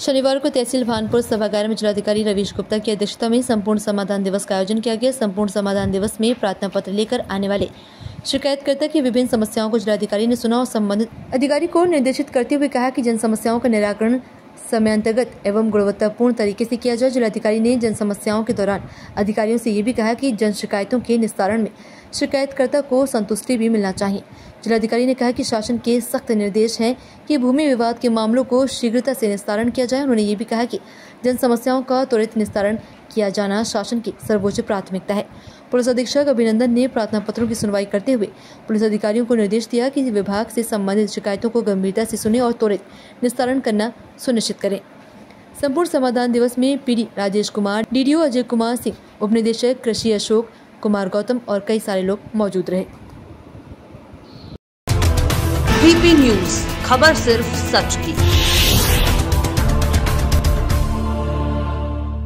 शनिवार को तहसील भानपुर सभागार में जिलाधिकारी रवीश गुप्ता की अध्यक्षता में संपूर्ण समाधान दिवस का आयोजन किया गया। संपूर्ण समाधान दिवस में प्रार्थना पत्र लेकर आने वाले शिकायतकर्ता की विभिन्न समस्याओं को जिलाधिकारी ने सुना और संबंधित अधिकारी को निर्देशित करते हुए कहा कि जन समस्याओं का निराकरण समयान्तर्गत एवं गुणवत्तापूर्ण तरीके से किया जाए। जिलाधिकारी ने जन समस्याओं के दौरान अधिकारियों से ये भी कहा कि जन शिकायतों के निस्तारण में शिकायतकर्ता को संतुष्टि भी मिलना चाहिए। जिलाधिकारी ने कहा कि शासन के सख्त निर्देश हैं कि भूमि विवाद के मामलों को शीघ्रता से निस्तारण किया जाए। उन्होंने ये भी कहा कि जन समस्याओं का त्वरित निस्तारण किया जाना शासन की सर्वोच्च प्राथमिकता है। पुलिस अधीक्षक अभिनंदन ने प्रार्थना पत्रों की सुनवाई करते हुए पुलिस अधिकारियों को निर्देश दिया कि विभाग से संबंधित शिकायतों को गंभीरता से सुने और त्वरित निस्तारण करना सुनिश्चित करें। संपूर्ण समाधान दिवस में पीडी राजेश कुमार, डीडीओ अजय कुमार सिंह, उपनिदेशक कृषि अशोक कुमार गौतम और कई सारे लोग मौजूद रहे। VP न्यूज, खबर सिर्फ सच की।